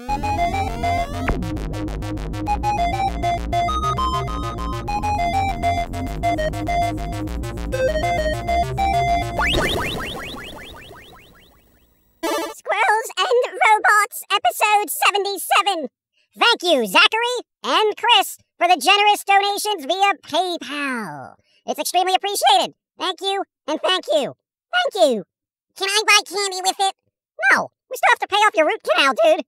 Squirrels and Robots, Ep77. Thank you, Zachary and Chris, for the generous donations via PayPal. It's extremely appreciated. Thank you, and thank you. Thank you. Can I buy candy with it? No, we still have to pay off your root canal, dude.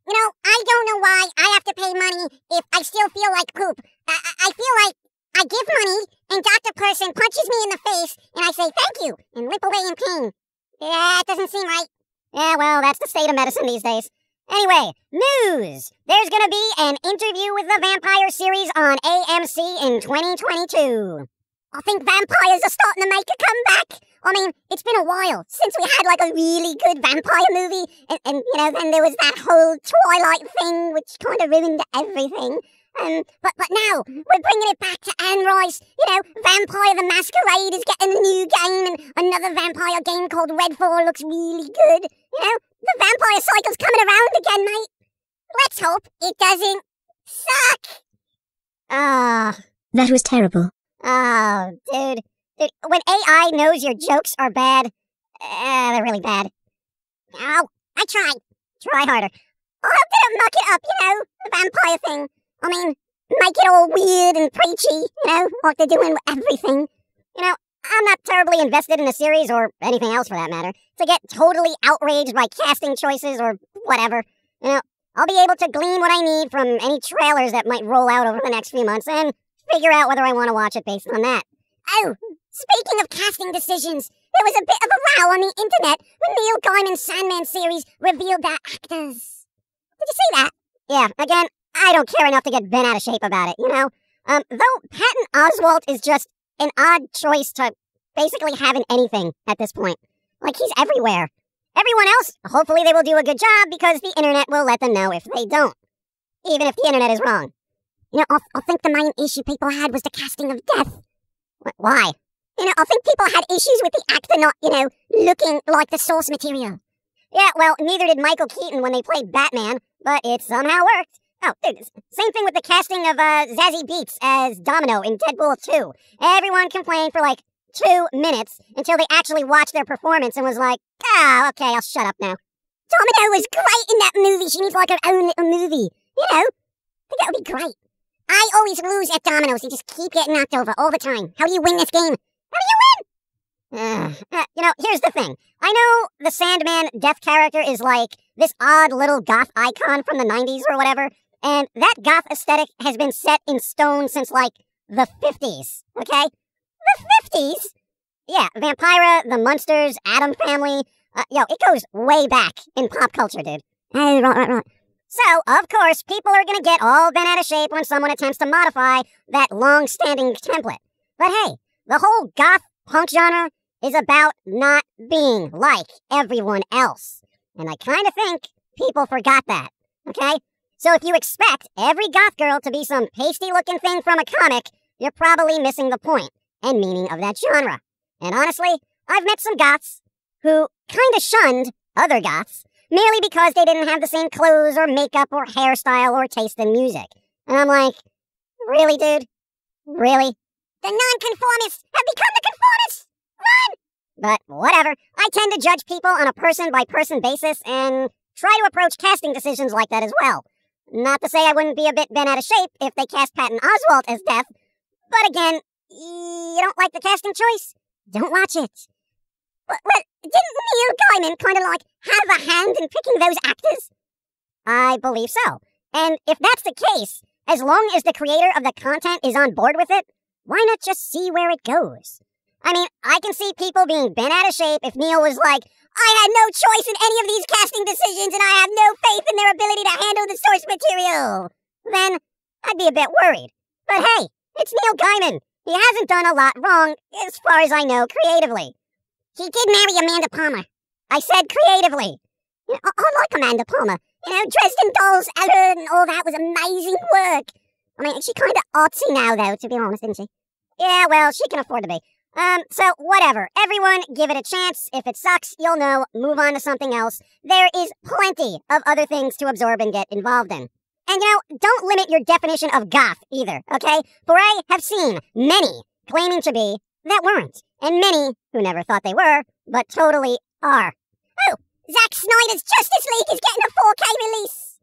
You know, I don't know why I have to pay money if I still feel like poop. I feel like I give money, and Dr. Person punches me in the face, and I say thank you, and limp away in pain. Yeah, it doesn't seem right. Yeah, well, that's the state of medicine these days. Anyway, news! There's gonna be an interview with the vampire series on AMC in 2022. I think vampires are starting to make a comeback. I mean, it's been a while since we had, like, a really good vampire movie. And you know, then there was that whole Twilight thing, which kind of ruined everything. But now, we're bringing it back to Anne Rice. You know, Vampire the Masquerade is getting a new game, and another vampire game called Redfall looks really good. You know, the vampire cycle's coming around again, mate. Let's hope it doesn't suck. Ah. That was terrible. Oh, dude, when AI knows your jokes are bad, they're really bad. Ow, I tried. Try harder. Oh, how did I muck it up, you know, the vampire thing? I mean, make it all weird and preachy, you know, like they're doing everything. You know, I'm not terribly invested in the series, or anything else for that matter, to get totally outraged by casting choices or whatever. You know, I'll be able to glean what I need from any trailers that might roll out over the next few months, and figure out whether I want to watch it based on that. Oh, speaking of casting decisions, there was a bit of a row on the internet when Neil Gaiman's Sandman series revealed their actors. Did you see that? Yeah, again, I don't care enough to get bent out of shape about it, you know? Though Patton Oswalt is just an odd choice to basically have in anything at this point. Like, he's everywhere. Everyone else, hopefully they will do a good job because the internet will let them know if they don't. Even if the internet is wrong. You know, I think the main issue people had was the casting of Death. Why? You know, I think people had issues with the actor not, you know, looking like the source material. Yeah, well, neither did Michael Keaton when they played Batman, but it somehow worked. Oh, dude, same thing with the casting of Zazie Beetz as Domino in Deadpool 2. Everyone complained for like 2 minutes until they actually watched their performance and was like, oh, okay, I'll shut up now. Domino was great in that movie. She needs like her own little movie. You know, I think that would be great. I always lose at dominoes. You just keep getting knocked over all the time. How do you win this game? How do you win? You know, here's the thing. I know the Sandman Death character is like this odd little goth icon from the 90s or whatever, and that goth aesthetic has been set in stone since like the 50s, okay? The 50s? Yeah, Vampira, the Munsters, Atom Family. It goes way back in pop culture, dude. Right. So, of course, people are going to get all bent out of shape when someone attempts to modify that long-standing template. But hey, the whole goth punk genre is about not being like everyone else. And I kind of think people forgot that, okay? So if you expect every goth girl to be some pasty-looking thing from a comic, you're probably missing the point and meaning of that genre. And honestly, I've met some goths who kind of shunned other goths, merely because they didn't have the same clothes or makeup or hairstyle or taste in music. And I'm like, really, dude? Really? The nonconformists have become the conformists! Run! But whatever, I tend to judge people on a person-by-person basis and try to approach casting decisions like that as well. Not to say I wouldn't be a bit bent out of shape if they cast Patton Oswalt as Death, but again, you don't like the casting choice? Don't watch it. Well, didn't Neil Gaiman kind of like have a hand in picking those actors? I believe so. And if that's the case, as long as the creator of the content is on board with it, why not just see where it goes? I mean, I can see people being bent out of shape if Neil was like, I had no choice in any of these casting decisions and I have no faith in their ability to handle the source material. Then I'd be a bit worried. But hey, it's Neil Gaiman. He hasn't done a lot wrong, as far as I know, creatively. He did marry Amanda Palmer. I said creatively. You know, I like Amanda Palmer. You know, Dresden Dolls, Ellen, and all that was amazing work. I mean, she's kind of artsy now, though, to be honest, isn't she? Yeah, well, she can afford to be. So whatever. Everyone, give it a chance. If it sucks, you'll know. Move on to something else. There is plenty of other things to absorb and get involved in. And don't limit your definition of goth either, okay? For I have seen many claiming to be that weren't, and many who never thought they were, but totally are. Oh, Zack Snyder's Justice League is getting a 4K release.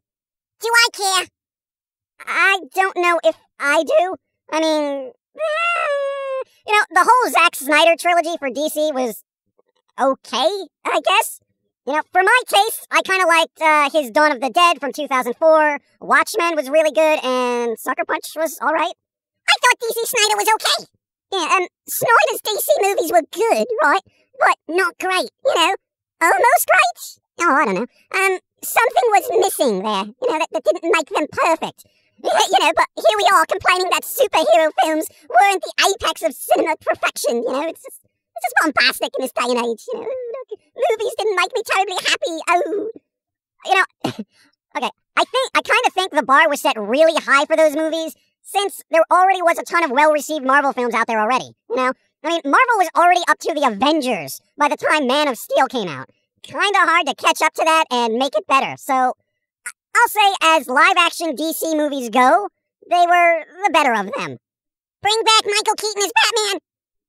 Do I care? I don't know if I do. I mean, the whole Zack Snyder trilogy for DC was okay, I guess. For my taste, I kind of liked his Dawn of the Dead from 2004. Watchmen was really good, and Sucker Punch was all right. I thought DC Snyder was okay. Yeah, Snyder's DC movies were good, right? But not great, Almost great? Oh, I don't know. Something was missing there, that didn't make them perfect. But here we are complaining that superhero films weren't the apex of cinema perfection, It's just bombastic in this day and age, Movies didn't make me terribly happy. Okay, I kind of think the bar was set really high for those movies, since there already was a ton of well-received Marvel films out there already, Marvel was already up to the Avengers by the time Man of Steel came out. Kinda hard to catch up to that and make it better, so I'll say as live-action DC movies go, they were the better of them. Bring back Michael Keaton as Batman!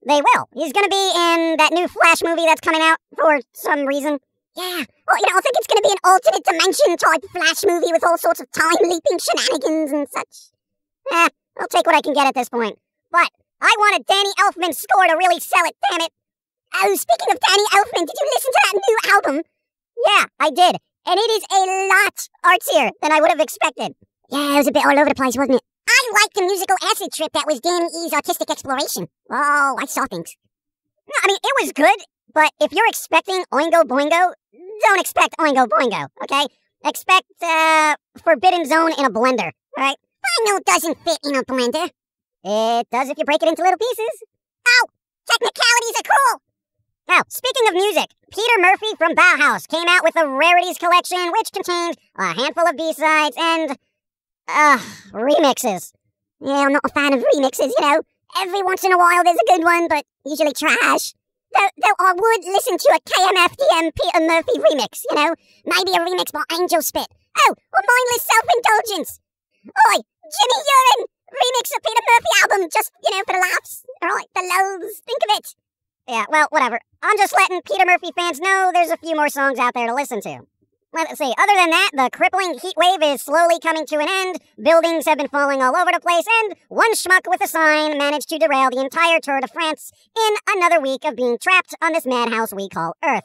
They will. He's gonna be in that new Flash movie that's coming out for some reason. Yeah, well, I think it's gonna be an alternate dimension type Flash movie with all sorts of time-leaping shenanigans and such. I'll take what I can get at this point. But I want a Danny Elfman score to really sell it, damn it. Oh, speaking of Danny Elfman, did you listen to that new album? Yeah, I did. And it is a lot artsier than I would have expected. Yeah, it was a bit all over the place, wasn't it? I liked the musical acid trip that was Danny E's artistic exploration. Oh, I saw things. No, it was good, but if you're expecting Oingo Boingo, don't expect Oingo Boingo, okay? Expect, Forbidden Zone in a blender, alright? I know it doesn't fit in a blender. It does if you break it into little pieces. Oh, technicalities are cruel. Now, speaking of music, Peter Murphy from Bauhaus came out with a rarities collection which contained a handful of B-sides and, remixes. Yeah, I'm not a fan of remixes, Every once in a while there's a good one, but usually trash. Though I would listen to a KMFDM Peter Murphy remix, Maybe a remix by Angel Spit. Oh, or Mindless Self-Indulgence. Oi, Jimmy Urine! Remix a Peter Murphy album, just, for the laughs. Alright, the lows, think of it. Yeah, well, whatever. I'm just letting Peter Murphy fans know there's a few more songs out there to listen to. Let's see, other than that, the crippling heat wave is slowly coming to an end, buildings have been falling all over the place, and one schmuck with a sign managed to derail the entire Tour de France in another week of being trapped on this madhouse we call Earth.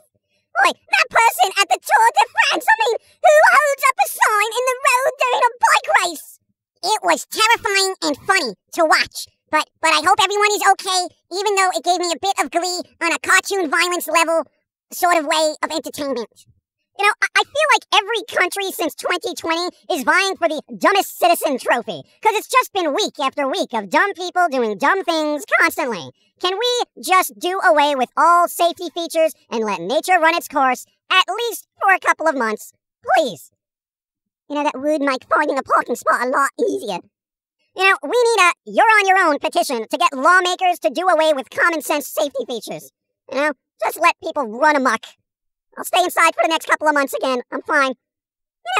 Oi, that person at the Tour de France, who holds up a sign in the road during a bike race? It was terrifying and funny to watch, but I hope everyone is okay, even though it gave me a bit of glee on a cartoon violence level sort of way of entertainment. I feel like every country since 2020 is vying for the dumbest citizen trophy, because it's just been week after week of dumb people doing dumb things constantly. Can we just do away with all safety features and let nature run its course, at least for a couple of months, please? That would make finding a parking spot a lot easier. We need a you're-on-your-own petition to get lawmakers to do away with common-sense safety features. Just let people run amok. I'll stay inside for the next couple of months again. I'm fine.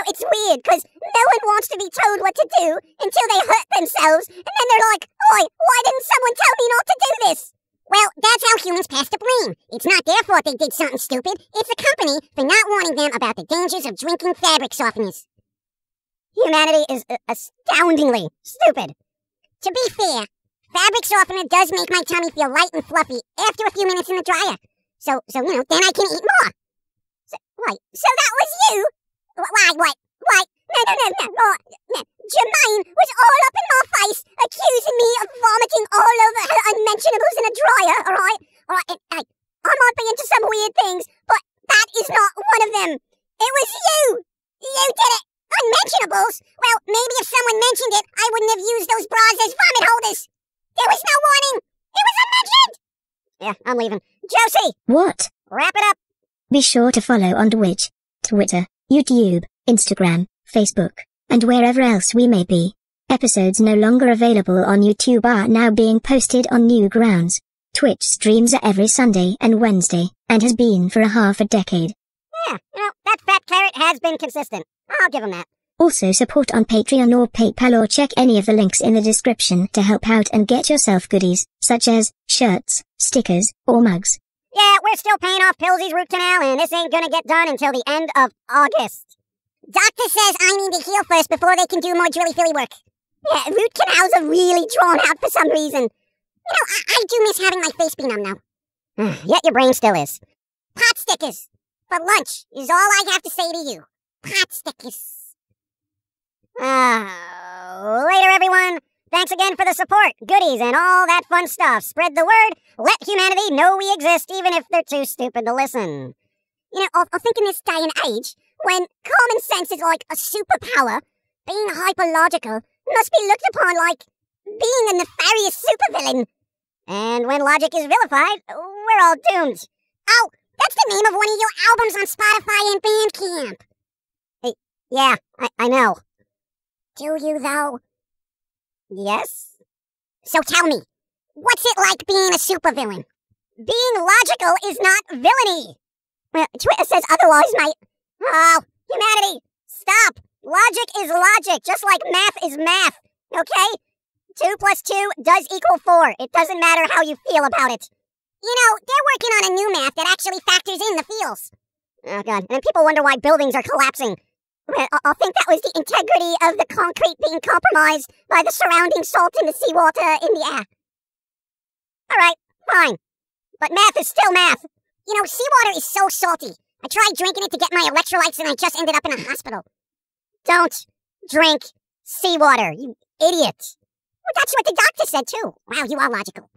It's weird, because no one wants to be told what to do until they hurt themselves, and then they're like, oi, why didn't someone tell me not to do this? Well, that's how humans pass the blame. It's not their fault they did something stupid. It's the company for not warning them about the dangers of drinking fabric softeners. Humanity is astoundingly stupid. To be fair, fabric softener does make my tummy feel light and fluffy after a few minutes in the dryer. So then I can eat more. So that was you? Why? No. Jermaine was all up in my face, accusing me of vomiting all over her unmentionables in a dryer, alright? And, I might be into some weird things, but that is not one of them. It was you! You did it! Unmentionables? Well, maybe if someone mentioned it, I wouldn't have used those bras as vomit holders. There was no warning. It was unmentioned! Yeah, I'm leaving. Josie! What? Wrap it up! Be sure to follow on Twitch, Twitter, YouTube, Instagram, Facebook, and wherever else we may be. Episodes no longer available on YouTube are now being posted on Newgrounds. Twitch streams are every Sunday and Wednesday, and has been for half a decade. Yeah, that fat carrot has been consistent. I'll give him that. Also support on Patreon or PayPal, or check any of the links in the description to help out and get yourself goodies, such as shirts, stickers, or mugs. Yeah, we're still paying off Pilz-E's root canal, and this ain't gonna get done until the end of August. Doctor says I need to heal first before they can do more drilly-filly work. Yeah, root canals are really drawn out for some reason. I do miss having my face be numb now. Yet your brain still is. Pot stickers for lunch is all I have to say to you. Pot stickers. Later, everyone. Thanks again for the support, goodies, and all that fun stuff. Spread the word. Let humanity know we exist, even if they're too stupid to listen. I think in this day and age, when common sense is like a superpower, being hyper-logical must be looked upon like being a nefarious supervillain. And when logic is vilified, we're all doomed. Oh, that's the name of one of your albums on Spotify and Bandcamp. Hey, yeah, I know. Do you, though? Yes? So tell me, what's it like being a supervillain? Being logical is not villainy. Well, Twitter says otherwise, mate. Oh, humanity, stop. Logic is logic, just like math is math, okay? 2 + 2 does equal 4. It doesn't matter how you feel about it. They're working on a new math that actually factors in the feels. Oh, God. And then people wonder why buildings are collapsing. Well, I think that was the integrity of the concrete being compromised by the surrounding salt in the seawater in the air. All right, fine. But math is still math. Seawater is so salty. I tried drinking it to get my electrolytes and I just ended up in a hospital. Don't drink seawater, you idiot. Well, that's what the doctor said, too. Wow, you are logical.